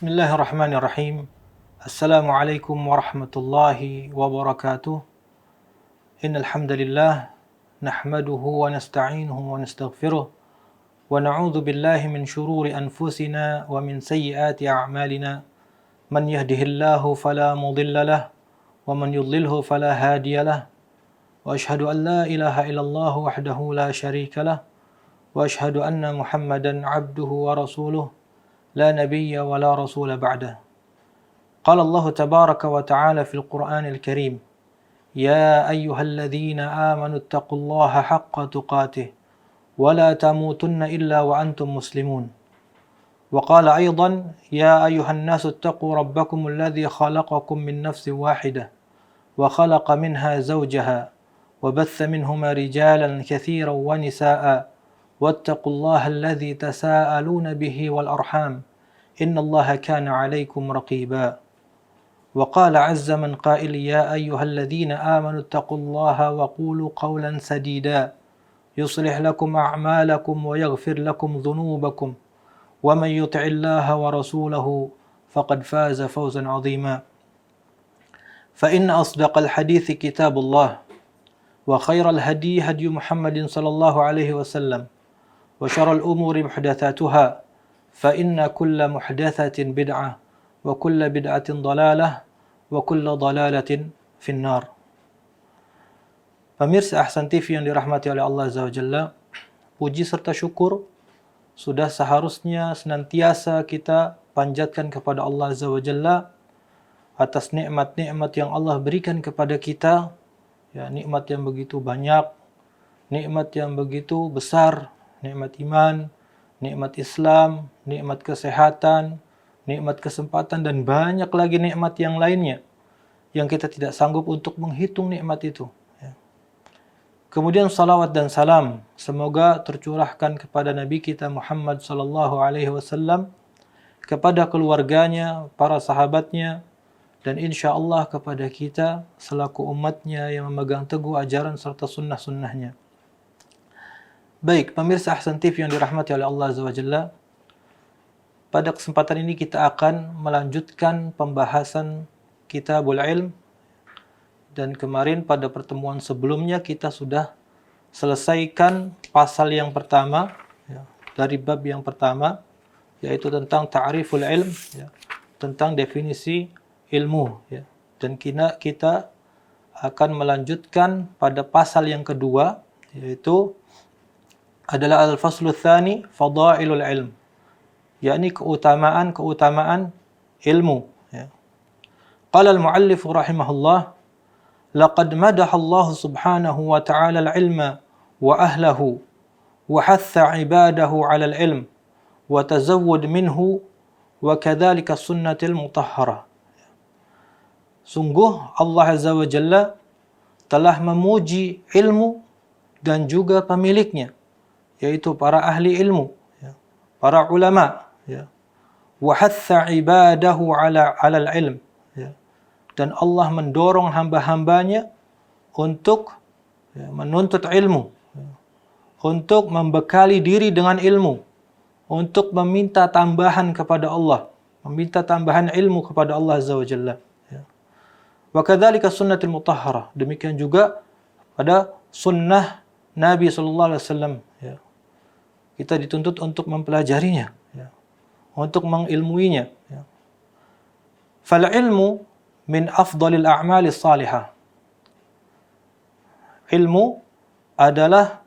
Bismillahirrahmanirrahim. Assalamualaikum warahmatullahi wabarakatuh. Innal hamdalillah nahmaduhu wa nasta'inuhu wa nastaghfiruh wa na'udzu billahi min shururi anfusina wa min sayyiati a'malina. Man yahdihillahu fala mudilla lahu wa man yudlilhu fala hadiya lahu. Wa asyhadu an la ilaha illallah wahdahu la syarika lahu wa asyhadu anna Muhammadan 'abduhu wa rasuluh. لا نبي ولا رسول بعده. قال الله تبارك وتعالى في القرآن الكريم: يا أيها الذين آمنوا اتقوا الله حق تقاته ولا تموتن إلا وأنتم مسلمون. وقال أيضا: يا أيها الناس اتقوا ربكم الذي خلقكم من نفس واحدة وخلق منها زوجها وبث منهما رجالا كثيرا ونساء واتقوا الله الذي تساءلون به والأرحام إن الله كان عليكم رقيبا. وقال عز من قائل: يا أيها الذين آمنوا اتقوا الله وقولوا قولا سديدا يصلح لكم أعمالكم ويغفر لكم ذنوبكم ومن يطع الله ورسوله فقد فاز فوزا عظيما. فإن أصدق الحديث كتاب الله وخير الهدي هدي محمد صلى الله عليه وسلم وشر الأمور محدثاتها فإن كل محدثة بدعة وكل بدعة ضلالة وكل ضلالة في النار. Pemirsa Ahsan TV yang dirahmati oleh Allah Azza wa Jalla, puji serta syukur sudah seharusnya senantiasa kita panjatkan kepada Allah Azza wa Jalla atas nikmat-nikmat yang Allah berikan kepada kita, ya, nikmat yang begitu banyak, nikmat yang begitu besar, nikmat iman, nikmat Islam, nikmat kesehatan, nikmat kesempatan, dan banyak lagi nikmat yang lainnya yang kita tidak sanggup untuk menghitung nikmat itu. Kemudian salawat dan salam semoga tercurahkan kepada Nabi kita Muhammad sallallahu alaihi wasallam, kepada keluarganya, para sahabatnya, dan insya Allah kepada kita selaku umatnya yang memegang teguh ajaran serta sunnah-sunnahnya. Baik, pemirsa Ahsan TV yang dirahmati oleh Allah Azza wa Jalla, pada kesempatan ini kita akan melanjutkan pembahasan Kitabul Ilm, dan kemarin pada pertemuan sebelumnya kita sudah selesaikan pasal yang pertama, ya, dari bab yang pertama, yaitu tentang ta'riful ilm, ya, tentang definisi ilmu, ya. Dan kita akan melanjutkan pada pasal yang kedua, yaitu adalah al-faslu tsani fadailul ilm, yakni keutamaan ilmu, ya. Qala al-muallif rahimahullah: laqad madaha Allah subhanahu wa ta'ala al-ilma wa ahlahu wa hatha ibadahu 'ala al-ilm wa tazawwud minhu wa kadzalika sunnatil mutahharah. Sungguh Allah Azza wa Jalla telah memuji ilmu dan juga pemiliknya, yaitu para ahli ilmu, ya, para ulama, ya. Wa hatha ibadahu 'ala al-ilm, ya. Dan Allah mendorong hamba-hambanya untuk, ya, menuntut ilmu, ya, untuk membekali diri dengan ilmu, untuk meminta tambahan kepada Allah, meminta tambahan ilmu kepada Allah Azza wa Jalla, ya. Wa kadzalika sunnatul mutahharah, demikian juga pada sunnah Nabi sallallahu alaihi wasallam, ya. Kita dituntut untuk mempelajarinya, ya, untuk mengilmuinya, ya. Fal ilmu min afdalil a'mali salihah. Ilmu adalah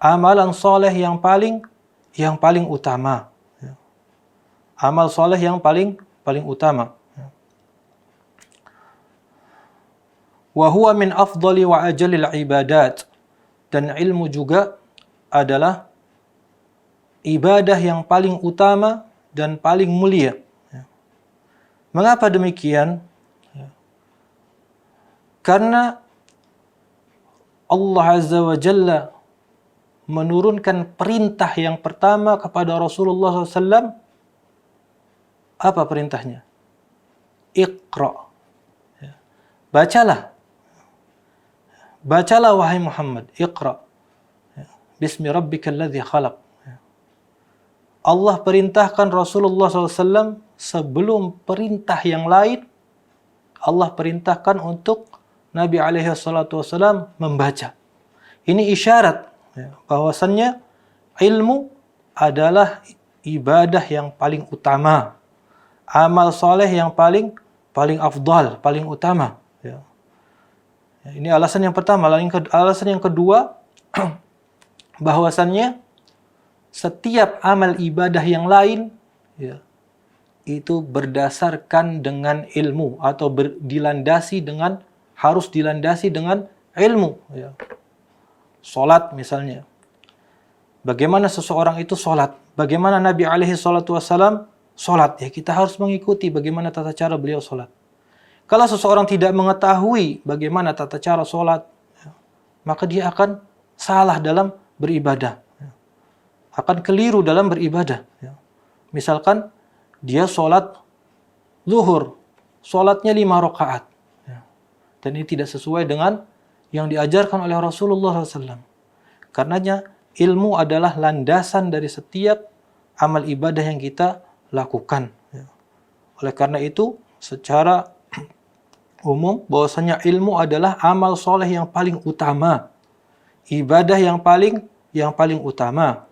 amalan soleh yang paling utama, ya. Amal soleh yang paling utama, ya. Wa huwa min afdali wa ajalil ibadat. Dan ilmu juga adalah ibadah yang paling utama dan paling mulia, ya. Mengapa demikian? Ya. Karena Allah Azza wa Jalla menurunkan perintah yang pertama kepada Rasulullah SAW. Apa perintahnya? Iqra. Ya. Bacalah. Bacalah wahai Muhammad, Iqra. Ya. Bismi rabbikal ladzi khalaq. Allah perintahkan Rasulullah SAW sebelum perintah yang lain, Allah perintahkan untuk Nabi alaihi salatu wasallam membaca. Ini isyarat bahwasannya ilmu adalah ibadah yang paling utama, amal soleh yang paling afdal, paling utama. Ya. Ini alasan yang pertama. Alasan yang kedua, bahwasannya setiap amal ibadah yang lain itu berdasarkan dengan ilmu atau harus dilandasi dengan ilmu. Ya. Salat misalnya. Bagaimana seseorang itu salat? Bagaimana Nabi alaihi salatu wasallam salat? Ya, kita harus mengikuti bagaimana tata cara beliau salat. Kalau seseorang tidak mengetahui bagaimana tata cara salat, maka dia akan salah dalam beribadah. Akan keliru dalam beribadah. Misalkan dia salat zuhur, salatnya 5 rakaat. Dan ini tidak sesuai dengan yang diajarkan oleh Rasulullah SAW. Karenanya ilmu adalah landasan dari setiap amal ibadah yang kita lakukan. Oleh karena itu, secara umum, bahwasanya ilmu adalah amal soleh yang paling utama. Ibadah yang paling utama.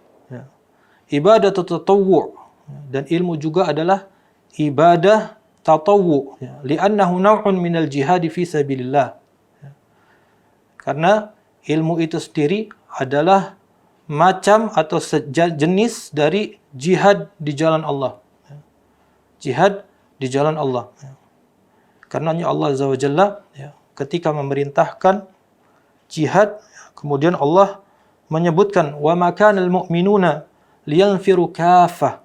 Ibadah tatawwu'. Dan ilmu juga adalah ibadah tatawwu'. Li'annahu naw'un minal jihadi fi sabilillah. Karena ilmu itu sendiri adalah macam atau jenis dari jihad di jalan Allah. Jihad di jalan Allah. Karenanya Allah Azza wa Jalla ketika memerintahkan jihad, kemudian Allah menyebutkan wa ma kana al-mu'minuna liyanfiru kaffah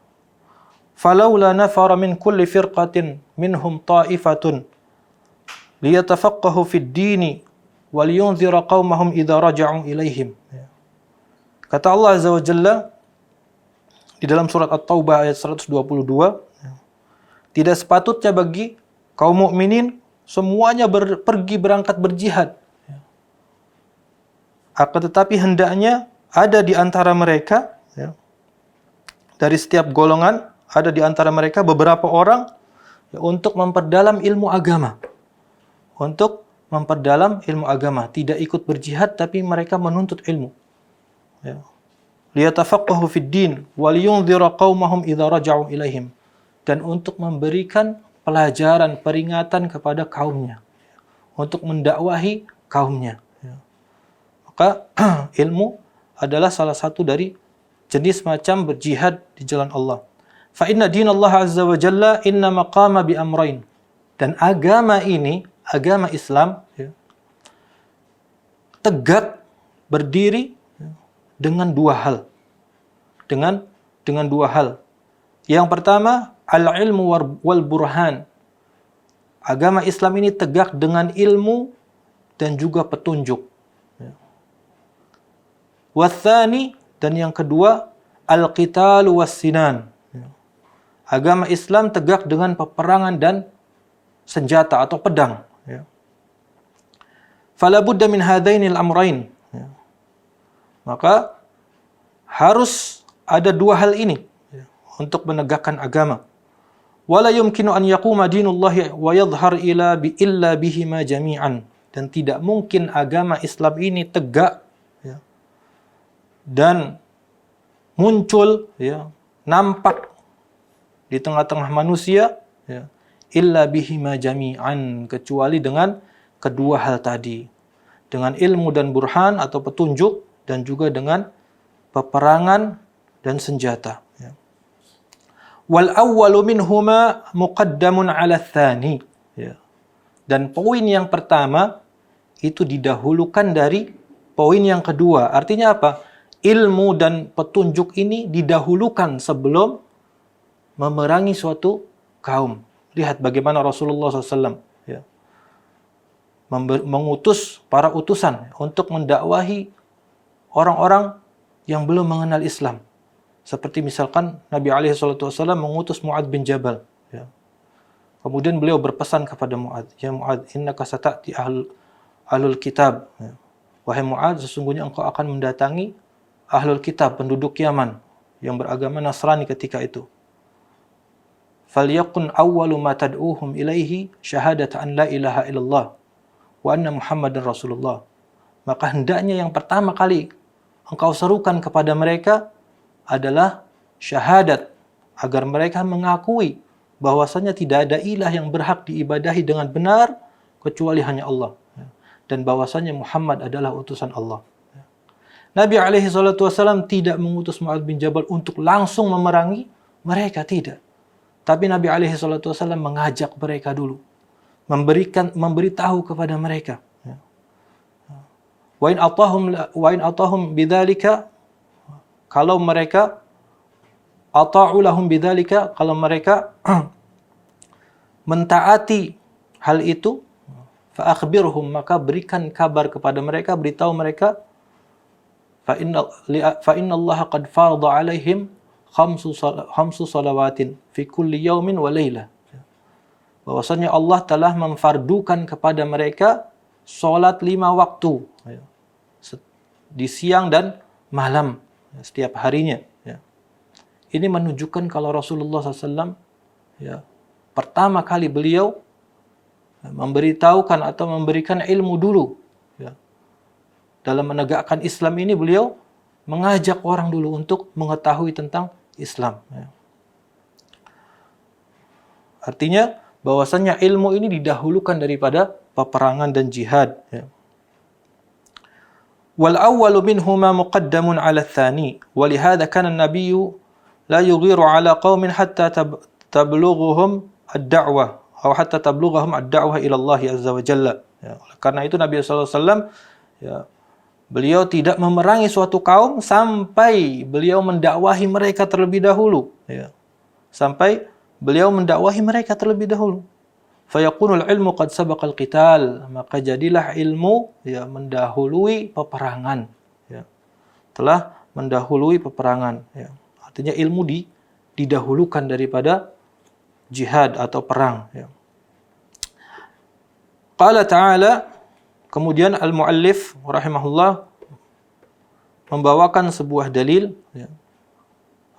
falawla nafara min kulli firqatin minhum ta'ifatun liyatafaqahu fid dini waliyunzira qaumahum idza raja'u ilaihim. Kata Allah Azza wa Jalla di dalam surat At-Taubah ayat 122, tidak sepatutnya bagi kaum mukminin semuanya berangkat berjihad. Akan tetapi hendaknya ada di antara mereka, dari setiap golongan, ada di antara mereka beberapa orang untuk memperdalam ilmu agama. Untuk memperdalam ilmu agama. Tidak ikut berjihad, tapi mereka menuntut ilmu. Liyatafaqahu fid din wa liyunzira qaumahum idza raja'u ilaihim. Dan untuk memberikan pelajaran, peringatan kepada kaumnya. Untuk mendakwahi kaumnya. Maka ilmu adalah salah satu dari jenis macam berjihad di jalan Allah. Fa inna dinallah azza wa jalla inna maqama bi amrain. Dan agama ini, agama Islam, tegak berdiri dengan dua hal. Dengan dua hal. Yang pertama, al-ilmu wal burhan. Agama Islam ini tegak dengan ilmu dan juga petunjuk. Wathani, dan yang kedua, al-qital was-sinan. Agama Islam tegak dengan peperangan dan senjata atau pedang. Fala budda min hadainil amrain. Maka harus ada dua hal ini untuk menegakkan agama. Wala yumkinu an yaquma dinullahi wa yadhhar illa bihima jami'an. Dan tidak mungkin agama Islam ini tegak dan muncul, nampak di tengah-tengah manusia, illa bihima jami'an, kecuali dengan kedua hal tadi, dengan ilmu dan burhan atau petunjuk, dan juga dengan peperangan dan senjata. Wal awwalu minhuma muqaddamun 'ala tsani. Dan poin yang pertama itu didahulukan dari poin yang kedua. Artinya apa? Ilmu dan petunjuk ini didahulukan sebelum memerangi suatu kaum. Lihat bagaimana Rasulullah SAW mengutus para utusan untuk mendakwahi orang-orang yang belum mengenal Islam. Seperti misalkan Nabi SAW mengutus Mu'adz bin Jabal. Kemudian beliau berpesan kepada Mu'adz, ya Mu'adz, innaka sata'ti ahlul kitab. Wahai Mu'adz, sesungguhnya engkau akan mendatangi ahlul kitab, penduduk Yaman yang beragama Nasrani ketika itu. falyakun awwalu ma tad'uuhum ilaihi syahadata an la ilaha illallah wa anna Muhammadan Rasulullah. Maka hendaknya yang pertama kali engkau serukan kepada mereka adalah syahadat, agar mereka mengakui bahwasanya tidak ada ilah yang berhak diibadahi dengan benar kecuali hanya Allah, dan bahwasanya Muhammad adalah utusan Allah. Nabi alaihi salatu wasallam tidak mengutus Mu'adz bin Jabal untuk langsung memerangi mereka, tidak. Tapi Nabi alaihi salatu wasallam mengajak mereka dulu, memberitahu kepada mereka. Wa in atahum bidzalika, kalau mereka ata'u lahum bidzalika, kalau mereka mentaati hal itu, fa akhbirhum, maka berikan kabar kepada mereka, beritahu mereka, fa inna Allah qad farada alaihim khamsu salawatin fi kulli yaumin wa lailah. Bahwasanya Allah telah memfardukan kepada mereka salat 5 waktu di siang dan malam setiap harinya. Ini menunjukkan kalau Rasulullah SAW pertama kali beliau memberitahukan atau memberikan ilmu dulu. Dalam menegakkan Islam ini beliau mengajak orang dulu untuk mengetahui tentang Islam. Artinya bahwasanya ilmu ini didahulukan daripada peperangan dan jihad. Wal awwalu minhuma muqaddamun 'ala ats-tsani, wa lihadza kana an-nabiyyu la yughiru 'ala qaumin hatta tablughuhum ad-da'wah atau hatta tablughahum ad-da'wah ila Allah azza wa jalla. Karena itu Nabi sallallahu alaihi wasallam beliau tidak memerangi suatu kaum sampai beliau mendakwahi mereka terlebih dahulu. Sampai beliau mendakwahi mereka terlebih dahulu. Fayakunul ilmu qad sabaqal qital, maka jadilah ilmu mendahului peperangan. Telah mendahului peperangan. Artinya ilmu didahulukan daripada jihad atau perang. Qala ta'ala, kemudian al-muallif rahimahullah membawakan sebuah dalil,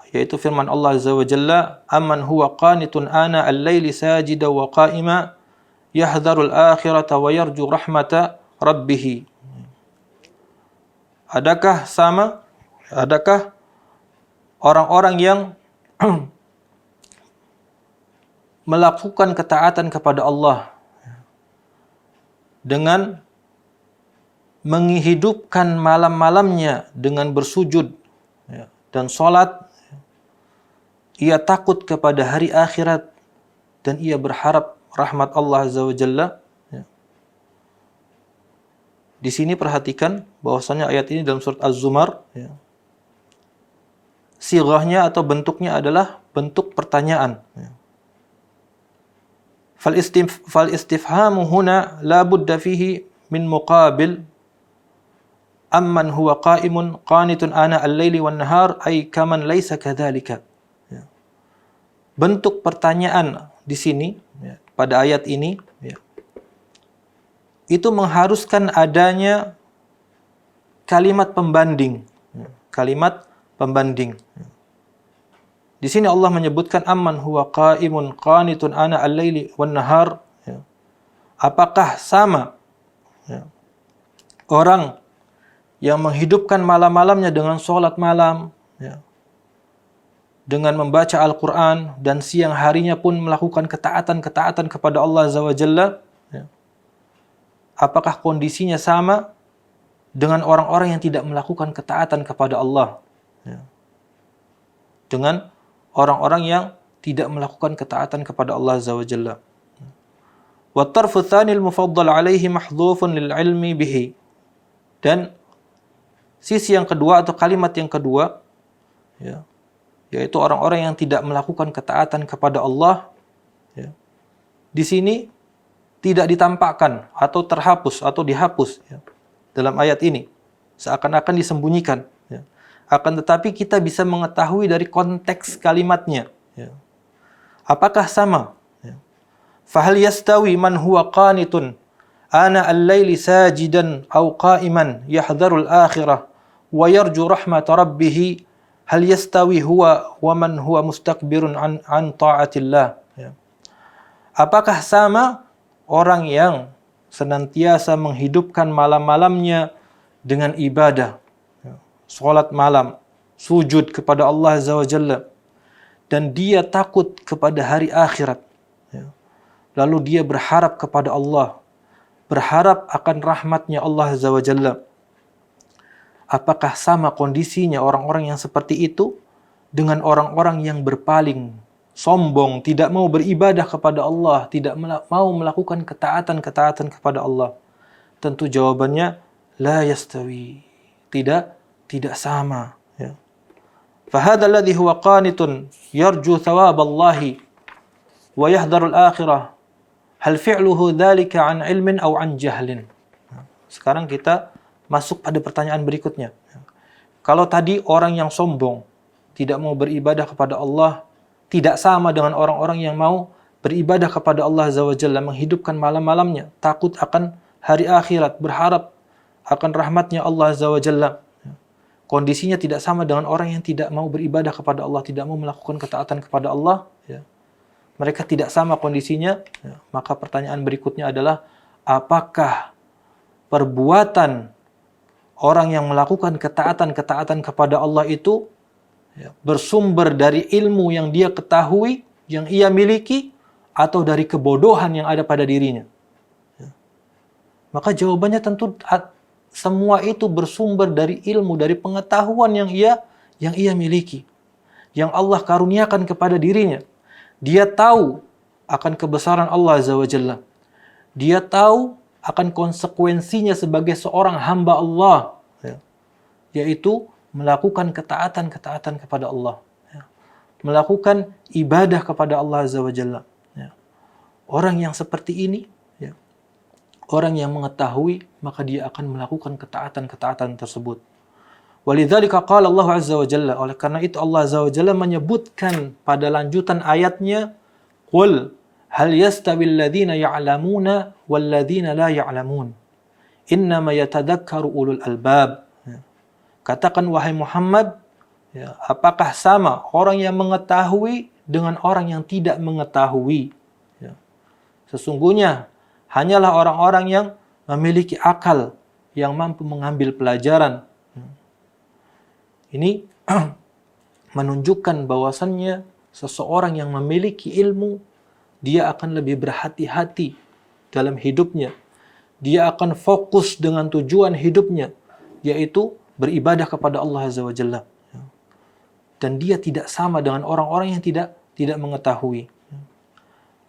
yaitu firman Allah azza wa jalla, amman huwa qanitun ana al-laili sajida wa qa'ima yahdharu al-akhirata wa yarju rahmata rabbih. Adakah orang-orang yang melakukan ketaatan kepada Allah dengan menghidupkan malam-malamnya dengan bersujud dan sholat, ia takut kepada hari akhirat dan ia berharap rahmat Allah azza wa jalla. Di sini perhatikan bahwasanya ayat ini dalam surat Az-Zumar, sighahnya atau bentuknya adalah bentuk pertanyaan. Fal istifhamu huna la budda fihi min muqabil amman huwa qa'imun qanitun ana al-laili wan nahar ay kaman laysa kadzalika. Bentuk pertanyaan di sini pada ayat ini itu mengharuskan adanya kalimat pembanding. Kalimat pembanding. Di sini Allah menyebutkan amman huwa qa'imun qanitun ana al-laili wan nahar. Apakah sama orang yang menghidupkan malam-malamnya dengan sholat malam, dengan membaca Al-Quran, dan siang harinya pun melakukan ketaatan-ketaatan kepada Allah azza wa jalla, apakah kondisinya sama dengan orang-orang yang tidak melakukan ketaatan kepada Allah, dengan orang-orang yang tidak melakukan ketaatan kepada Allah azza wa jalla? Wa tarfu tsani al-mufaddal alaihi mahdhufun lil ilmi bihi. Dan sisi yang kedua atau kalimat yang kedua, yaitu orang-orang yang tidak melakukan ketaatan kepada Allah, di sini tidak ditampakkan atau terhapus atau dihapus dalam ayat ini, seakan-akan disembunyikan. Akan tetapi kita bisa mengetahui dari konteks kalimatnya. Apakah sama? Fahal yastawi man huwa qanitun ana al-laili sajidan aw qa'iman yahdharul akhirah wa yarju rahmat rabbih hal yastawi huwa wa man huwa mustakbirun an ta'atillah. Ya. Apakah sama orang yang senantiasa menghidupkan malam-malamnya dengan ibadah, ya, salat malam, sujud kepada Allah Azza wa Jalla, dan dia takut kepada hari akhirat, ya. Lalu dia berharap kepada Allah, berharap akan rahmatnya Allah Azza wa Jalla. Apakah sama kondisinya orang-orang yang seperti itu dengan orang-orang yang berpaling, sombong, tidak mau beribadah kepada Allah, tidak mau melakukan ketaatan-ketaatan kepada Allah? Tentu jawabannya la yastawi, tidak sama, ya. Fahadha alladhi huwa qanitun yarju thawab Allah wa yahdharu al-akhirah. Hal fi'luhu dhalika an ilmin aw an jahlin? Sekarang kita masuk pada pertanyaan berikutnya. Kalau tadi orang yang sombong, tidak mau beribadah kepada Allah, tidak sama dengan orang-orang yang mau beribadah kepada Allah Azza wa Jalla, menghidupkan malam-malamnya, takut akan hari akhirat, berharap akan rahmatnya Allah Azza wa Jalla. Kondisinya tidak sama dengan orang yang tidak mau beribadah kepada Allah, tidak mau melakukan ketaatan kepada Allah. Ya. Mereka tidak sama kondisinya. Ya. Maka pertanyaan berikutnya adalah, apakah perbuatan orang yang melakukan ketaatan-ketaatan kepada Allah itu, ya, bersumber dari ilmu yang dia ketahui, yang ia miliki, atau dari kebodohan yang ada pada dirinya? Ya. Maka jawabannya tentu semua itu bersumber dari ilmu, dari pengetahuan yang ia miliki, yang Allah karuniakan kepada dirinya. Dia tahu akan kebesaran Allah Azza wa Jalla. Dia tahu akan konsekuensinya sebagai seorang hamba Allah, ya, yaitu melakukan ketaatan-ketaatan kepada Allah, ya, melakukan ibadah kepada Allah Azza wa Jalla. Ya. Orang yang seperti ini, ya, orang yang mengetahui, maka dia akan melakukan ketaatan-ketaatan tersebut. Walidzalika qala Allah Azza wa Jalla, oleh karena itu Allah Azza wa Jalla menyebutkan pada lanjutan ayatnya, qul hal yastawi alladhina ya'lamuna walladhina la ya'lamun innama yatadhakkaru ulul albab. Ya. Katakan wahai Muhammad, ya, apakah sama orang yang mengetahui dengan orang yang tidak mengetahui? Ya. Sesungguhnya hanyalah orang-orang yang memiliki akal yang mampu mengambil pelajaran. Ini menunjukkan bahwasannya seseorang yang memiliki ilmu, dia akan lebih berhati-hati dalam hidupnya. Dia akan fokus dengan tujuan hidupnya, yaitu beribadah kepada Allah Azza wa Jalla. Dan dia tidak sama dengan orang-orang yang tidak mengetahui.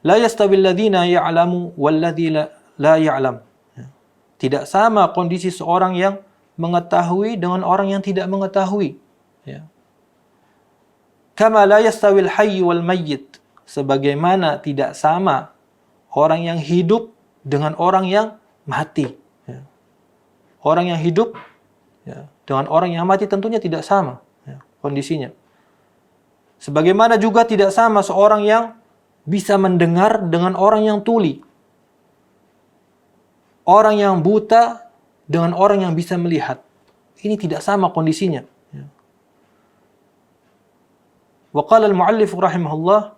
La yastawi alladhina ya'lamu walladhi la ya'lam. Tidak sama kondisi seorang yang mengetahui dengan orang yang tidak mengetahui. Kama la yastawi al-hayy wal mayyit. Sebagaimana tidak sama orang yang hidup dengan orang yang mati. Ya. Orang yang hidup, ya, dengan orang yang mati tentunya tidak sama, ya, kondisinya. Sebagaimana juga tidak sama seorang yang bisa mendengar dengan orang yang tuli. Orang yang buta dengan orang yang bisa melihat. Ini tidak sama kondisinya. Ya. Wa qala al-mu'allif rahimahullah,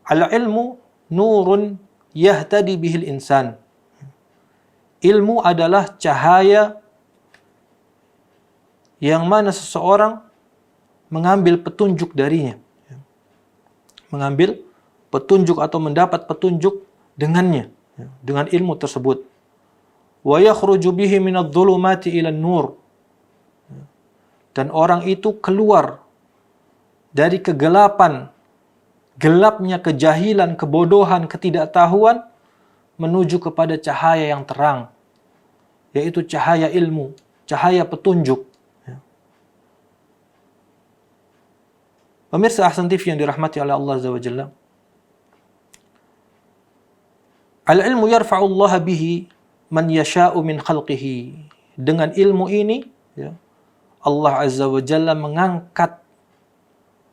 al-ilmu nurun yahtadi bihil insan. Ilmu adalah cahaya yang mana seseorang mengambil petunjuk darinya. Mengambil petunjuk atau mendapat petunjuk dengannya, dengan ilmu tersebut. Wa yakhruju bihi minadh-dhulumati ila an-nur. Dan orang itu keluar dari kegelapan, gelapnya kejahilan, kebodohan, ketidaktahuan, menuju kepada cahaya yang terang, yaitu cahaya ilmu, cahaya petunjuk. Pemirsa Ahsan TV yang dirahmati oleh Allah Azza wa Jalla, al-ilmu yarfa'u Allah bihi man yasha'u min khalqihi. Dengan ilmu ini, ya, Allah Azza wa Jalla mengangkat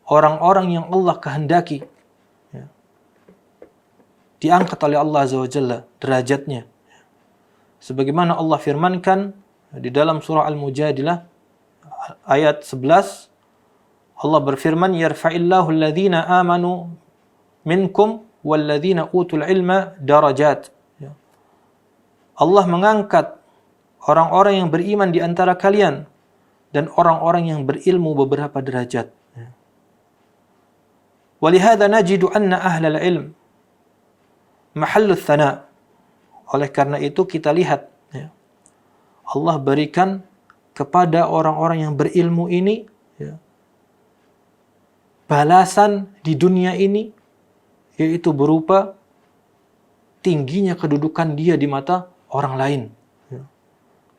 orang-orang yang Allah kehendaki, ya, diangkat oleh Allah Azza wa Jalla derajatnya. Sebagaimana Allah firmankan di dalam surah Al-Mujadilah ayat 11, Allah berfirman, yarfa'illahu alladhina amanu minkum walladhina utul ilma darajat. Ya. Allah mengangkat orang-orang yang beriman di antara kalian dan orang-orang yang berilmu beberapa derajat. Ya. Walihada najidu anna ahlal ilm mahallu thana. Oleh karena itu kita lihat, ya, Allah berikan kepada orang-orang yang berilmu ini, ya, balasan di dunia ini, yaitu berupa tingginya kedudukan dia di mata orang lain. Ya.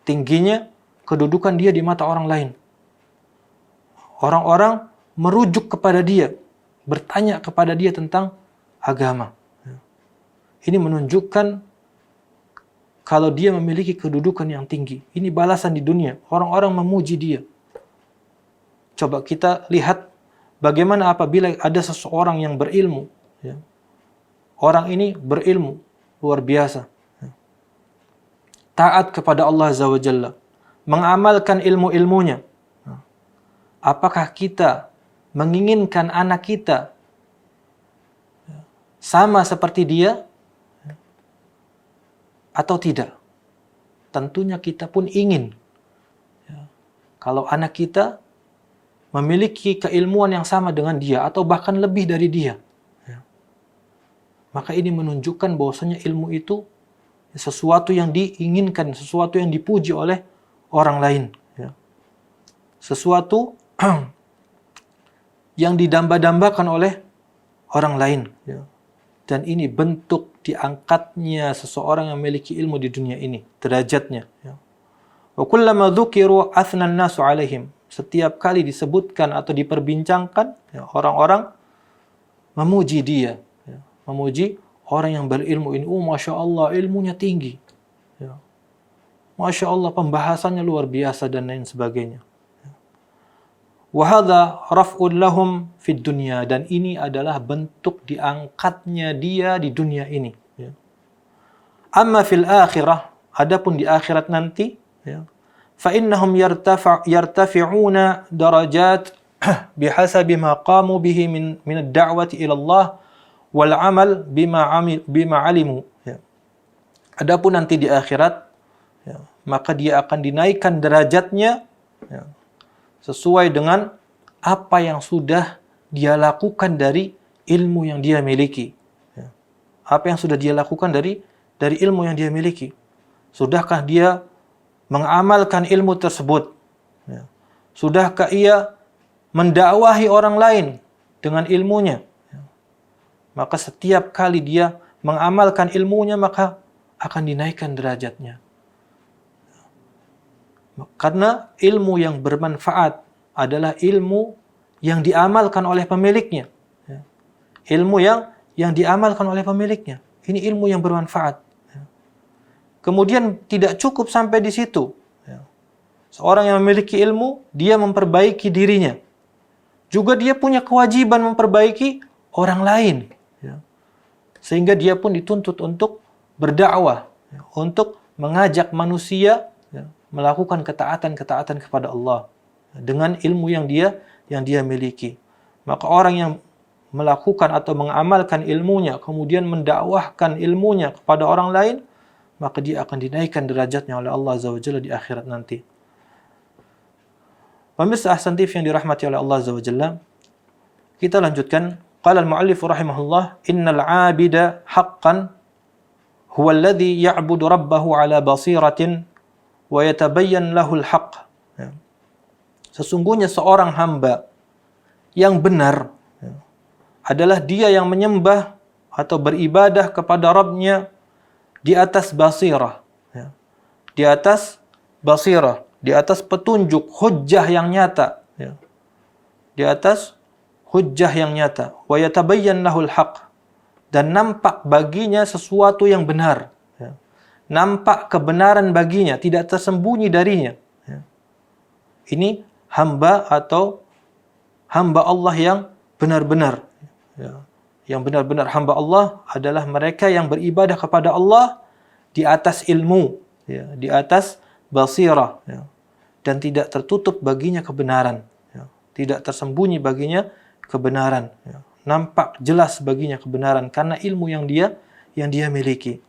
Tingginya kedudukan dia di mata orang lain. Orang-orang merujuk kepada dia, bertanya kepada dia tentang agama. Ya. Ini menunjukkan kalau dia memiliki kedudukan yang tinggi. Ini balasan di dunia. Orang-orang memuji dia. Coba kita lihat bagaimana apabila ada seseorang yang berilmu. Ya. Orang ini berilmu, luar biasa. Ya. Taat kepada Allah Azza wa Jalla. Mengamalkan ilmu-ilmunya. Ya. Apakah kita menginginkan anak kita sama seperti dia? Atau tidak? Tentunya kita pun ingin. Ya. Kalau anak kita memiliki keilmuan yang sama dengan dia, atau bahkan lebih dari dia, ya, maka ini menunjukkan bahwasanya ilmu itu sesuatu yang diinginkan, sesuatu yang dipuji oleh orang lain. Ya. Sesuatu yang didamba-dambakan oleh orang lain. Ya. Dan ini bentuk diangkatnya seseorang yang memiliki ilmu di dunia ini, derajatnya. Wa kullama dzukiru athna an-nasu 'alaihim. Setiap kali disebutkan atau diperbincangkan, ya, orang-orang memuji dia, ya, memuji orang yang berilmu ini. Oh, masya Allah, ilmunya tinggi. Ya. Masya Allah, pembahasannya luar biasa dan lain sebagainya. Wahada raf'un lahum fid dunya, dan ini adalah bentuk diangkatnya dia di dunia ini. Ya. Amma fil akhirah, adapun di akhirat nanti, ya, fa innahum yartafi'una darajat bihasabi ma qamu bihi min ad-da'wati ila Allah wal 'amal bima 'alimu. Ya. Adapun nanti di akhirat, ya, maka dia akan dinaikkan derajatnya, ya, sesuai dengan apa yang sudah dia lakukan dari ilmu yang dia miliki. Ya. Apa yang sudah dia lakukan dari ilmu yang dia miliki. Sudahkah dia mengamalkan ilmu tersebut? Ya. Sudahkah ia mendakwahi orang lain dengan ilmunya? Ya. Maka setiap kali dia mengamalkan ilmunya, maka akan dinaikkan derajatnya. Karena ilmu yang bermanfaat adalah ilmu yang diamalkan oleh pemiliknya. Ya. Ilmu yang diamalkan oleh pemiliknya. Ini ilmu yang bermanfaat. Ya. Kemudian tidak cukup sampai di situ. Ya. Seorang yang memiliki ilmu, dia memperbaiki dirinya. Juga dia punya kewajiban memperbaiki orang lain. Ya. Sehingga dia pun dituntut untuk berdakwah. Ya. Untuk mengajak manusia, ya, melakukan ketaatan kepada Allah dengan ilmu yang dia miliki. Maka orang yang melakukan atau mengamalkan ilmunya, kemudian mendakwahkan ilmunya kepada orang lain, maka dia akan dinaikkan derajatnya oleh Allah Azza wa Jalla di akhirat nanti. Pemirsa Ahsan TV yang dirahmati oleh Allah Azza wa Jalla, kita lanjutkan. Qala al-mu'allif rahimahullah, innal 'abida haqqan huwa alladhi ya'budu rabbahu 'ala basiratin wa yatabayyan lahul haqq. Ya. Sesungguhnya seorang hamba yang benar, ya, adalah dia yang menyembah atau beribadah kepada Rabb-nya di atas basirah. Ya. Di atas basirah, di atas petunjuk, hujjah yang nyata. Ya. Di atas hujjah yang nyata. Wa yatabayyan lahul haqq. Dan nampak baginya sesuatu yang benar. Nampak kebenaran baginya, tidak tersembunyi darinya. Ya. Ini hamba atau hamba Allah yang benar-benar. Ya. Yang benar-benar hamba Allah adalah mereka yang beribadah kepada Allah di atas ilmu, ya, di atas basirah, ya, dan tidak tertutup baginya kebenaran. Ya. tidak tersembunyi baginya kebenaran. Ya. Nampak jelas baginya kebenaran karena ilmu yang dia miliki.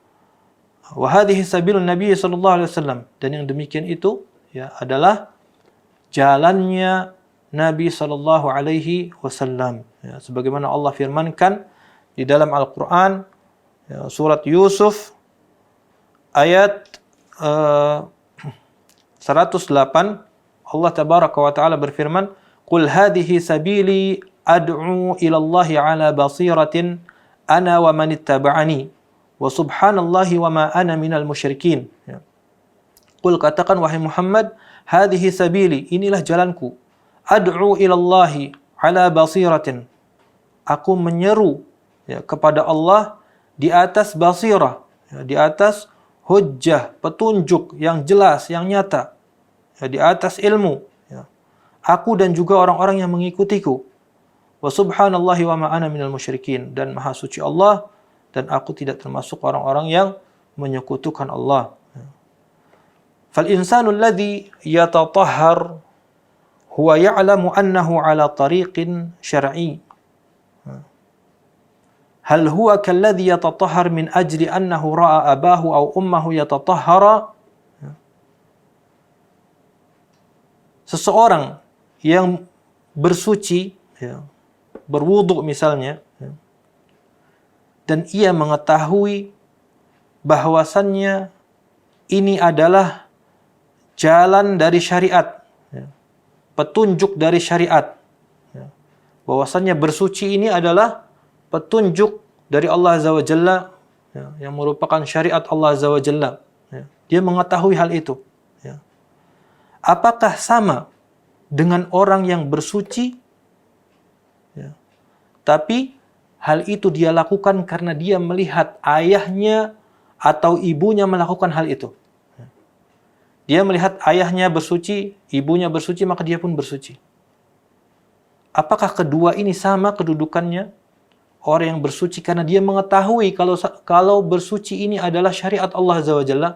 Wa hadhihi sabilun Nabi sallallahu alaihi wasallam, dan yang demikian itu ya adalah jalannya Nabi sallallahu alaihi wasallam. Ya, sebagaimana Allah firmankan di dalam Al-Qur'an ya, surat Yusuf ayat 108, Allah tabaraka wa taala berfirman, "Qul hadhihi sabili ad'u ila Allah ala basiratin ana wa man ittaba'ani wa subhanallahi wa ma ana minal musyrikin." Ya. Qul, katakan wahai Muhammad, hadhihi sabili, inilah jalanku, ad'u ila Allah ala basiratin, aku menyeru ya, kepada Allah di atas basirah, ya, di atas hujjah, petunjuk yang jelas, yang nyata, ya, di atas ilmu, ya. Aku dan juga orang-orang yang mengikutiku. Wa subhanallahi wa ma ana minal musyrikin, dan maha suci Allah dan aku tidak termasuk orang-orang yang menyekutukan Allah. Fal insanu alladhi yatatahhar huwa ya'lamu annahu ala tariqin syar'i. Hal huwa kalladhi yatatahhar min ajli annahu ra'a abahu aw ummahu yatatahhara. Seseorang yang bersuci, ya, berwudu misalnya, ya, dan ia mengetahui bahwasannya ini adalah jalan dari syariat, ya, petunjuk dari syariat, ya, bahwasannya bersuci ini adalah petunjuk dari Allah Azza wa Jalla, ya, yang merupakan syariat Allah Azza wa Jalla, ya. Dia mengetahui hal itu, ya. Apakah sama dengan orang yang bersuci, ya, tapi hal itu dia lakukan karena dia melihat ayahnya atau ibunya melakukan hal itu? Dia melihat ayahnya bersuci, ibunya bersuci, maka dia pun bersuci. Apakah kedua ini sama kedudukannya? Orang yang bersuci karena dia mengetahui kalau bersuci ini adalah syariat Allah Azza wa Jalla,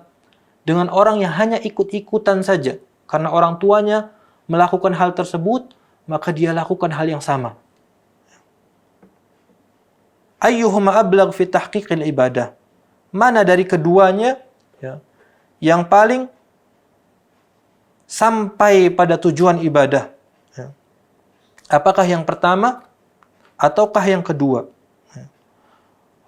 dengan orang yang hanya ikut-ikutan saja karena orang tuanya melakukan hal tersebut, maka dia lakukan hal yang sama. Ayyuhuma ablagh fi tahqiqil ibadah? Mana dari keduanya, ya, yang paling sampai pada tujuan ibadah? Ya. Apakah yang pertama ataukah yang kedua? Ya.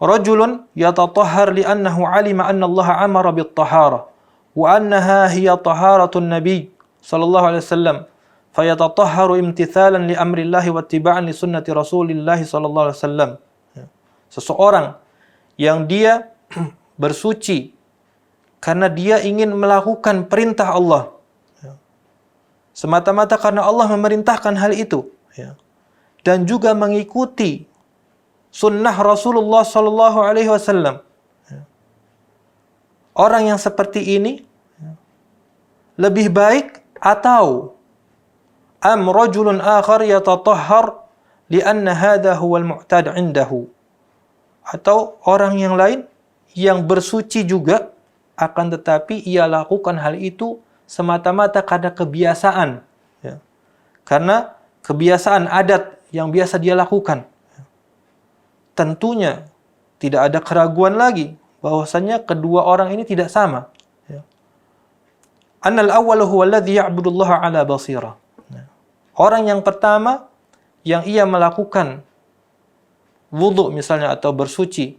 Rajulun yatatahhar li'annahu 'alima anna Allah amara bit-tahara wa annaha hiya taharatun nabiy sallallahu alaihi wasallam, fayatatahharu imtithalan li amrillahi wa ittiba'an li sunnati Rasulillah sallallahu alaihi wasallam. Ya. Seseorang yang dia bersuci karena dia ingin melakukan perintah Allah, semata-mata karena Allah memerintahkan hal itu, ya, dan juga mengikuti sunnah Rasulullah sallallahu alaihi wasallam. Orang yang seperti ini, ya, lebih baik, atau am rajulun akhar yatatahhar lianna hadha huwal mu'tad 'indahu, atau orang yang lain yang bersuci juga akan tetapi ia lakukan hal itu semata-mata karena kebiasaan, ya. Karena kebiasaan adat yang biasa dia lakukan. Tentunya tidak ada keraguan lagi bahwasanya kedua orang ini tidak sama, ya. Annal awwalu huwa alladhi ya'budullaha ala basirah. Orang yang pertama yang ia melakukan wudu misalnya atau bersuci,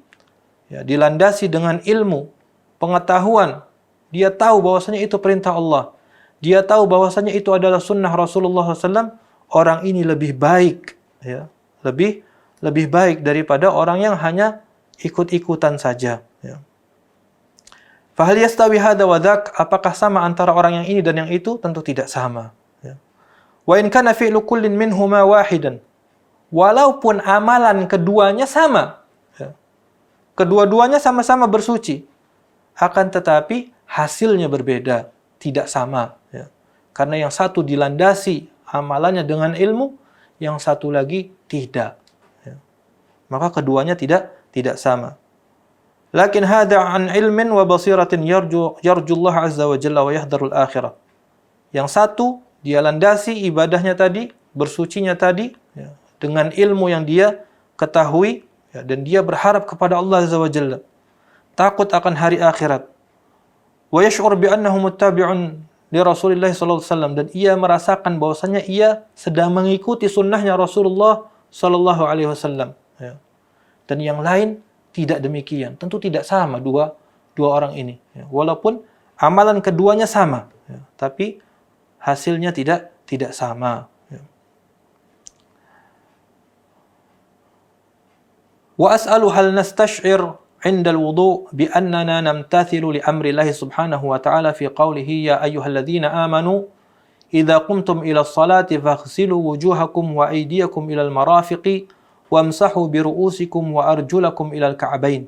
ya, dilandasi dengan ilmu, pengetahuan. Dia tahu bahwasanya itu perintah Allah. Dia tahu bahwasanya itu adalah sunnah Rasulullah SAW. Orang ini lebih baik, ya, lebih baik daripada orang yang hanya ikut-ikutan saja, ya. Fahal yastawi hadza wa dzak? Apakah sama antara orang yang ini dan yang itu? Tentu tidak sama, ya. Wa in kana fi'lu kullin minhuma wahidan. Walaupun amalan keduanya sama, ya. Kedua-duanya sama-sama bersuci, akan tetapi hasilnya berbeda, tidak sama, ya. Karena yang satu dilandasi amalannya dengan ilmu, yang satu lagi tidak, ya. Maka keduanya tidak sama. Lakin hadza an ilmin wa basiratin yarjullah azza wa jalla wa yahdharul akhirah. Yang satu dia landasi ibadahnya tadi bersucinya tadi ya, dengan ilmu yang dia ketahui ya, dan dia berharap kepada Allah Azza wa Jalla, takut akan hari akhirat. Wa yash'ur bi annahu muttabi'un li Rasulillah sallallahu alaihi wasallam, dan ia merasakan bahwasanya ia sedang mengikuti sunnahnya Rasulullah sallallahu alaihi wasallam ya. Dan yang lain tidak demikian. Tentu tidak sama dua orang ini ya. Walaupun amalan keduanya sama ya, tapi hasilnya tidak sama ya. Wa as'alu hal nastash'ir عند الوضوء بأننا نمتثل لأمر الله سبحانه وتعالى في قوله يا أيها الذين آمنوا إذا قمتم إلى الصلاة فاغسلوا وجوهكم وأيديكم إلى المرافق وامسحوا برؤوسكم وأرجلكم إلى الكعبين.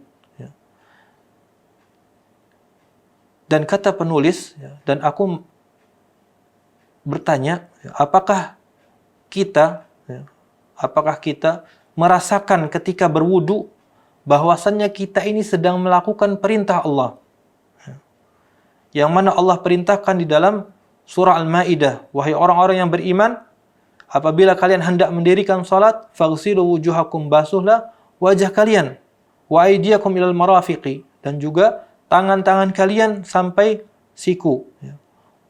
Dan kata penulis, dan aku bertanya, apakah kita merasakan ketika berwudu bahwasannya kita ini sedang melakukan perintah Allah. Yang mana Allah perintahkan di dalam surah Al-Maidah, wahai orang-orang yang beriman, apabila kalian hendak mendirikan salat, faghsilu wujuhakum, basuhlah wajah kalian, wa aydiyakum ilal marafiqi, dan juga tangan-tangan kalian sampai siku.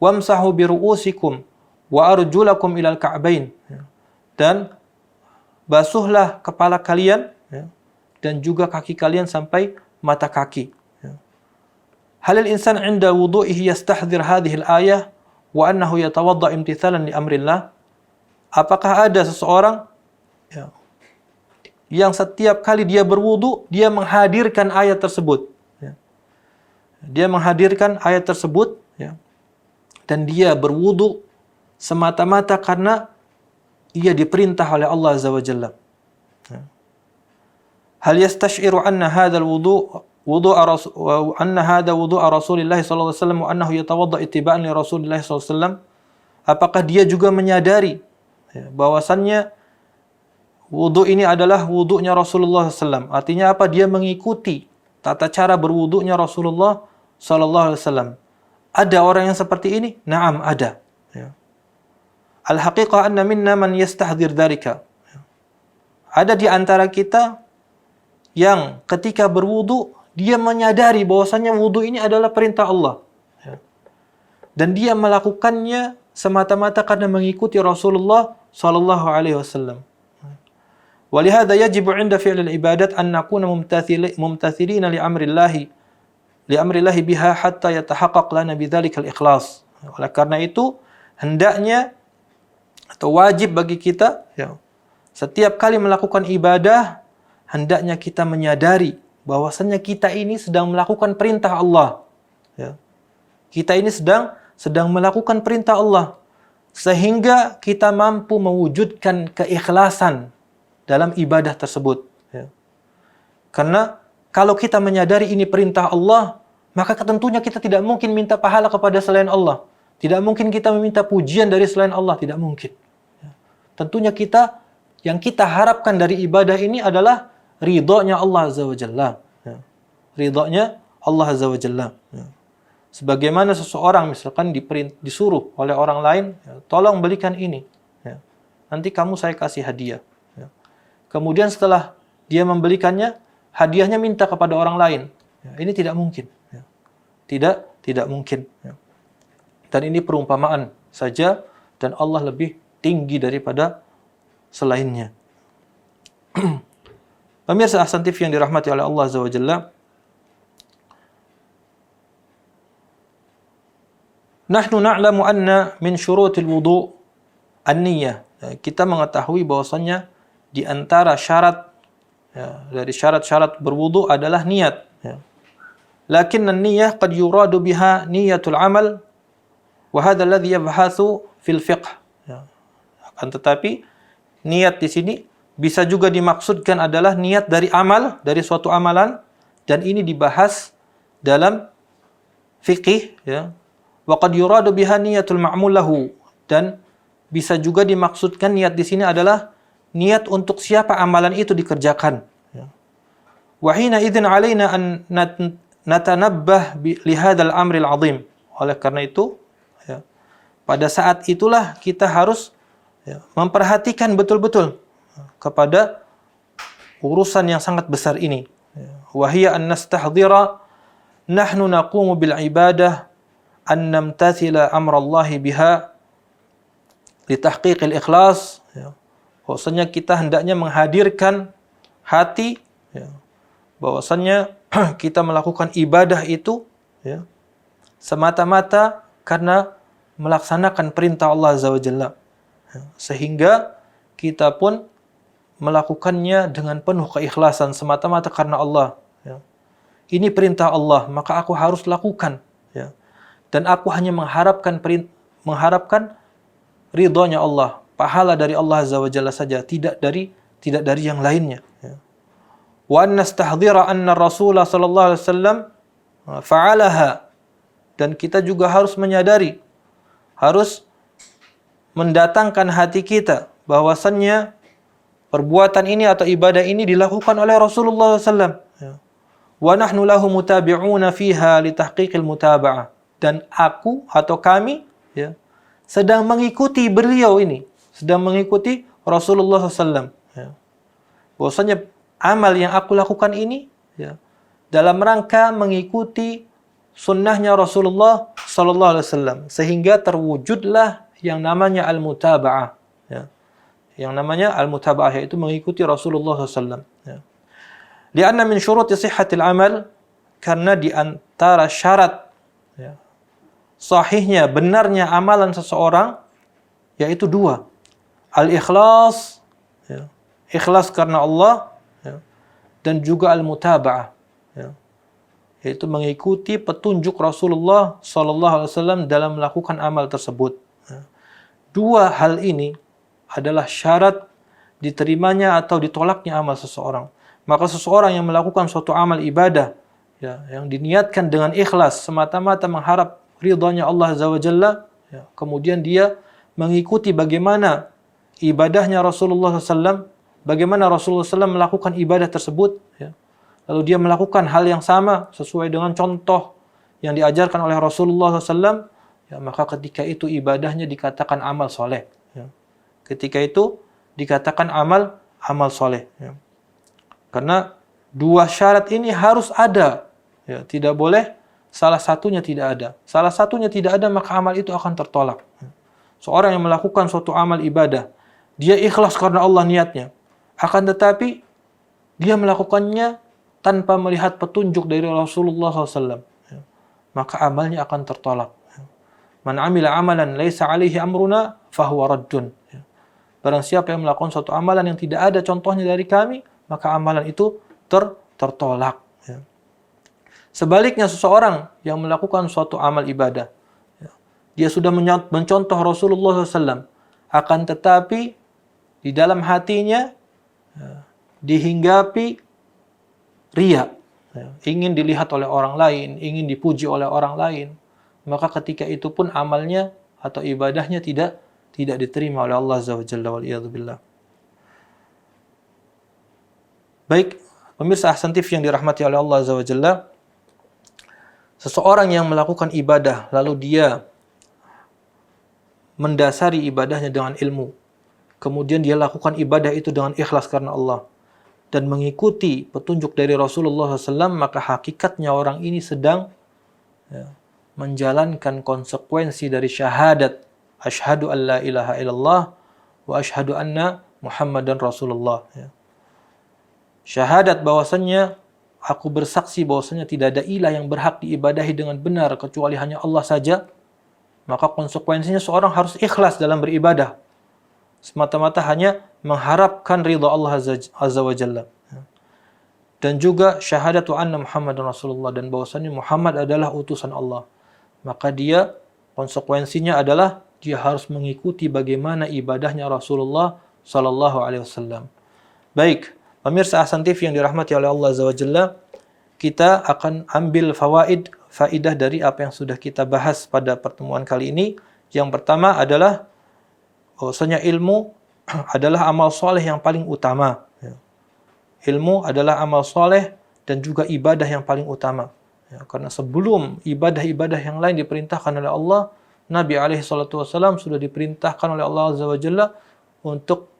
Wamsahu bi ru'usikum wa arjulakum ilal ka'bain, dan basuhlah kepala kalian dan juga kaki kalian sampai mata kaki. Halil insan 'inda wudu'ihi yastahdhir hadhihi al-ayah wa annahu yatawadda imtithalan li amrillah? Apakah ada seseorang yang setiap kali dia berwudu dia menghadirkan ayat tersebut? Dia menghadirkan ayat tersebut dan dia berwudu semata-mata karena ia diperintah oleh Allah Azza wa Jalla. Hal yastashiru anna hadha wudu'a Rasulillah sallallahu alaihi wasallam wa annahu yatawadda ittiba'an li Rasulillah sallallahu alaihi wasallam? Apakah dia juga menyadari bahwasannya wudu ini adalah wudunya Rasulullah sallallahu alaihi wasallam? Artinya apa? Dia mengikuti tata cara berwudunya Rasulullah sallallahu alaihi wasallam. Ada orang yang seperti ini? Naam, ada. Al-haqiqah anna minna man yastahdhir dzalika. Ada di antara kita yang ketika berwudu dia menyadari bahwasannya wudu ini adalah perintah Allah. Dan dia melakukannya semata-mata karena mengikuti Rasulullah sallallahu alaihi wasallam. Walihada yajibu 'inda fi'l al-ibadat an nakuna mumtathilina li amrillahi biha hatta yatahaqqaq lana bidzalika al-ikhlas. Oleh karena itu hendaknya atau wajib bagi kita setiap kali melakukan ibadah hendaknya kita menyadari bahwasannya kita ini sedang melakukan perintah Allah. Kita ini sedang melakukan perintah Allah sehingga kita mampu mewujudkan keikhlasan dalam ibadah tersebut. Karena kalau kita menyadari ini perintah Allah, maka tentunya kita tidak mungkin minta pahala kepada selain Allah. Tidak mungkin kita meminta pujian dari selain Allah, tidak mungkin. Tentunya yang kita harapkan dari ibadah ini adalah ridhonya Allah Azza wa Jalla. Ridhonya Allah Azza wa Jalla. Sebagaimana seseorang misalkan disuruh oleh orang lain, tolong belikan ini. Nanti kamu saya kasih hadiah. Kemudian setelah dia membelikannya, hadiahnya minta kepada orang lain. Ini tidak mungkin. Tidak mungkin. Dan ini perumpamaan saja, dan Allah lebih tinggi daripada selainnya. Pemirsa Ahsan TV yang dirahmati oleh Allah Azza wa Jalla, nahnu na'lamu anna min syurutil wudu' an-niyyah. Kita mengetahui bahwasannya di antara syarat dari syarat-syarat berwudu adalah niat. Lakin an-niyyah qad yuradu biha niyatul amal wa hadha alladhi yabhathu fil fiqh. Akan tetapi niat di sini bisa juga dimaksudkan adalah niat dari amal, dari suatu amalan, dan ini dibahas dalam fikih. Wa qad yuradu biha niyatul ma'mul lahu, dan bisa juga dimaksudkan niat di sini adalah niat untuk siapa amalan itu dikerjakan. Wa hina idzin alaina an natanabbah li hadzal amril azim. Oleh karena itu, pada saat itulah kita harus memperhatikan betul-betul kepada urusan yang sangat besar ini. Wa hiya an nastahdhira nahnu naqumu bil ibadah an namtathila amra Allah biha li tahqiqil ikhlas. Bahwasanya kita hendaknya menghadirkan hati, bahwasanya kita melakukan ibadah itu semata-mata karena melaksanakan perintah Allah Azza wa Jalla. Sehingga kita pun melakukannya dengan penuh keikhlasan semata-mata karena Allah. Ini perintah Allah, maka aku harus lakukan. Dan aku hanya mengharapkan ridhonya Allah, pahala dari Allah Azza wa Jalla saja, tidak dari yang lainnya. Wa an nastahdhira anna Rasulullah sallallahu alaihi wasallam fa'alaha, dan kita juga harus menyadari, harus mendatangkan hati kita bahwasannya perbuatan ini atau ibadah ini dilakukan oleh Rasulullah SAW. Wa nahnu lahu mutabi'una fiha li tahqiqil mutaba'ah, dan aku atau kami sedang mengikuti beliau ini, sedang mengikuti Rasulullah SAW. Bahwasanya amal yang aku lakukan ini dalam rangka mengikuti sunnahnya Rasulullah sallallahu alaihi wasallam, sehingga terwujudlah yang namanya al-mutaba'ah. Yang namanya al-mutaba'ah, yaitu mengikuti Rasulullah SAW. Lianna min syuruti sihhatil amal, karena di antara syarat sahihnya, benarnya amalan seseorang yaitu dua. Al-ikhlas, ikhlas karena Allah, dan juga al-mutaba'ah, yaitu mengikuti petunjuk Rasulullah SAW dalam melakukan amal tersebut. Dua hal ini adalah syarat diterimanya atau ditolaknya amal seseorang. Maka seseorang yang melakukan suatu amal ibadah yang diniatkan dengan ikhlas semata-mata mengharap ridhanya Allah Azza wa Jalla, kemudian dia mengikuti bagaimana ibadahnya Rasulullah SAW, bagaimana Rasulullah SAW melakukan ibadah tersebut, lalu dia melakukan hal yang sama sesuai dengan contoh yang diajarkan oleh Rasulullah SAW, maka ketika itu ibadahnya dikatakan amal soleh. Ketika itu dikatakan amal soleh. Karena dua syarat ini harus ada. Tidak boleh salah satunya tidak ada. Salah satunya tidak ada, maka amal itu akan tertolak. Seorang yang melakukan suatu amal ibadah, dia ikhlas karena Allah niatnya. Akan tetapi dia melakukannya tanpa melihat petunjuk dari Rasulullah SAW, maka amalnya akan tertolak. Man amila amalan laisa alaihi amruna fahuwa raddun. Barang siapa yang melakukan suatu amalan yang tidak ada contohnya dari kami, maka amalan itu tertolak. Sebaliknya, seseorang yang melakukan suatu amal ibadah, dia sudah mencontoh Rasulullah SAW, akan tetapi di dalam hatinya dihinggapi riya, ingin dilihat oleh orang lain, ingin dipuji oleh orang lain, maka ketika itu pun amalnya atau ibadahnya tidak diterima oleh Allah Azza wa Jalla wal iyadzu billah. Baik, pemirsa Ahsan TV yang dirahmati oleh Allah Azza wa Jalla, seseorang yang melakukan ibadah lalu dia mendasari ibadahnya dengan ilmu, kemudian dia lakukan ibadah itu dengan ikhlas karena Allah dan mengikuti petunjuk dari Rasulullah SAW, maka hakikatnya orang ini sedang menjalankan konsekuensi dari syahadat asyhadu an la ilaha illallah wa asyhadu anna Muhammadan Rasulullah. Syahadat bahwasannya aku bersaksi bahwasannya tidak ada ilah yang berhak diibadahi dengan benar kecuali hanya Allah saja. Maka konsekuensinya seorang harus ikhlas dalam beribadah, semata-mata hanya mengharapkan ridha Allah Azza wa Jalla. Dan juga syahadatu anna Muhammadan Rasulullah, dan bahwasannya Muhammad adalah utusan Allah. Maka dia konsekuensinya adalah dia harus mengikuti bagaimana ibadahnya Rasulullah sallallahu alaihi wasallam. Baik, pemirsa Ahsan TV yang dirahmati oleh Allah Azza wa Jalla, kita akan ambil faidah dari apa yang sudah kita bahas pada pertemuan kali ini. Yang pertama adalah bahwasanya ilmu adalah amal soleh yang paling utama. Ilmu adalah amal soleh dan juga ibadah yang paling utama. Karena sebelum ibadah-ibadah yang lain diperintahkan oleh Allah, Nabi alaihi salatu wasallam sudah diperintahkan oleh Allah Azza wa Jalla untuk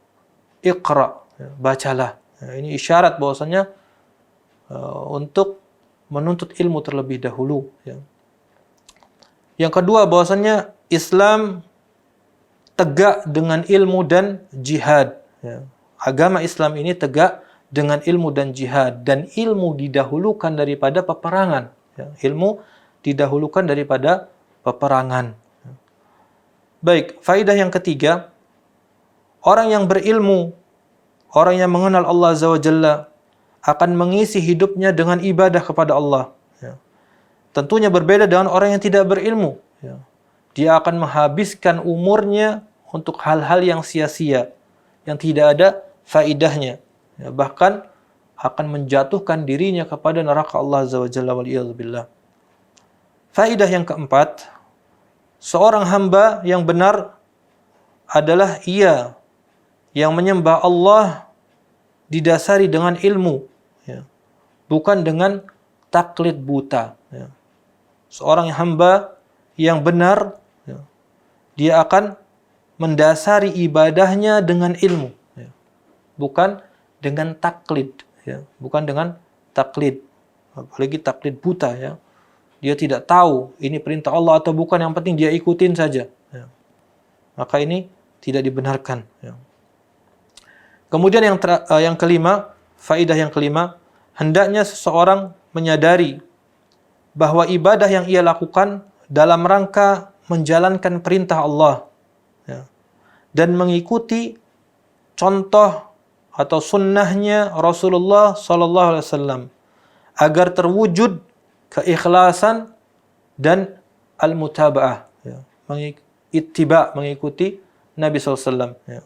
iqra, ya, bacalah. Ya, ini isyarat bahwasanya untuk menuntut ilmu terlebih dahulu. Ya. Yang kedua bahwasanya Islam tegak dengan ilmu dan jihad. Ya. Agama Islam ini tegak dengan ilmu dan jihad, dan ilmu didahulukan daripada peperangan. Ya. Ilmu didahulukan daripada peperangan. Baik, faidah yang ketiga, orang yang berilmu, orang yang mengenal Allah Azza wa Jalla akan mengisi hidupnya dengan ibadah kepada Allah. Ya. Tentunya berbeda dengan orang yang tidak berilmu. Ya. Dia akan menghabiskan umurnya untuk hal-hal yang sia-sia, yang tidak ada faidahnya. Ya. Bahkan akan menjatuhkan dirinya kepada neraka Allah Azza wa Jalla waliyadzubillah. Faidah yang keempat, seorang hamba yang benar adalah ia yang menyembah Allah didasari dengan ilmu, ya, bukan dengan taklid buta. Ya. Seorang hamba yang benar, ya, dia akan mendasari ibadahnya dengan ilmu, ya, bukan dengan taklid, ya, bukan dengan taklid, apalagi taklid buta. Ya. Dia tidak tahu ini perintah Allah atau bukan, yang penting dia ikutin saja. Ya. Maka ini tidak dibenarkan. Ya. Kemudian yang kelima, faidah yang kelima, hendaknya seseorang menyadari bahwa ibadah yang ia lakukan dalam rangka menjalankan perintah Allah, ya, dan mengikuti contoh atau sunnahnya Rasulullah SAW agar terwujud keikhlasan dan al-mutaba'ah, ya, mengikuti Nabi SAW. Ya.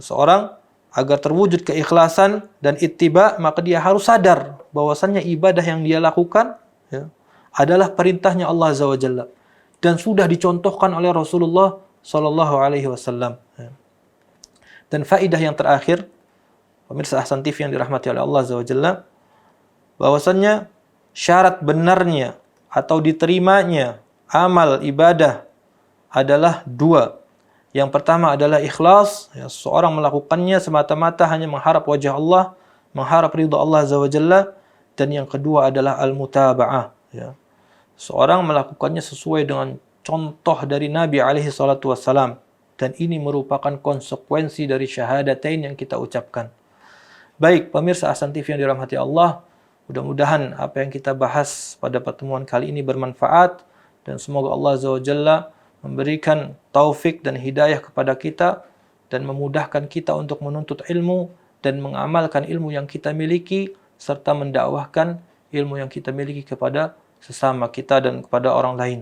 Seorang agar terwujud keikhlasan dan ittiba, maka dia harus sadar bahwasannya ibadah yang dia lakukan, ya, adalah perintahnya Allah Azza wa Jalla dan sudah dicontohkan oleh Rasulullah sallallahu alaihi wasallam. Ya. Dan faidah yang terakhir, pemirsa Ahsan TV yang dirahmati oleh Allah Azza wa Jalla, bahwasannya syarat benarnya atau diterimanya amal ibadah adalah dua. Yang pertama adalah ikhlas, ya, seorang melakukannya semata-mata hanya mengharap wajah Allah, mengharap ridha Allah Azza wa Jalla. Dan yang kedua adalah al-mutaba'ah, ya. Seorang melakukannya sesuai dengan contoh dari Nabi alaihi salatu wassalam, dan ini merupakan konsekuensi dari syahadatain yang kita ucapkan. Baik, pemirsa Ahsan TV yang dirahmati Allah, mudah-mudahan apa yang kita bahas pada pertemuan kali ini bermanfaat, dan semoga Allah Azza wa Jalla memberikan taufik dan hidayah kepada kita dan memudahkan kita untuk menuntut ilmu dan mengamalkan ilmu yang kita miliki serta mendakwahkan ilmu yang kita miliki kepada sesama kita dan kepada orang lain.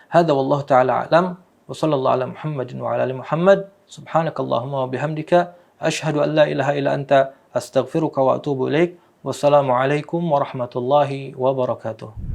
Hadza wallahu taala alam wa sallallahu ala Muhammadin wa ala ali Muhammad. Subhanakallahumma wa bihamdika asyhadu an la ilaha illa anta astaghfiruka wa atubu ilaik. Wassalamu alaikum warahmatullahi wabarakatuh.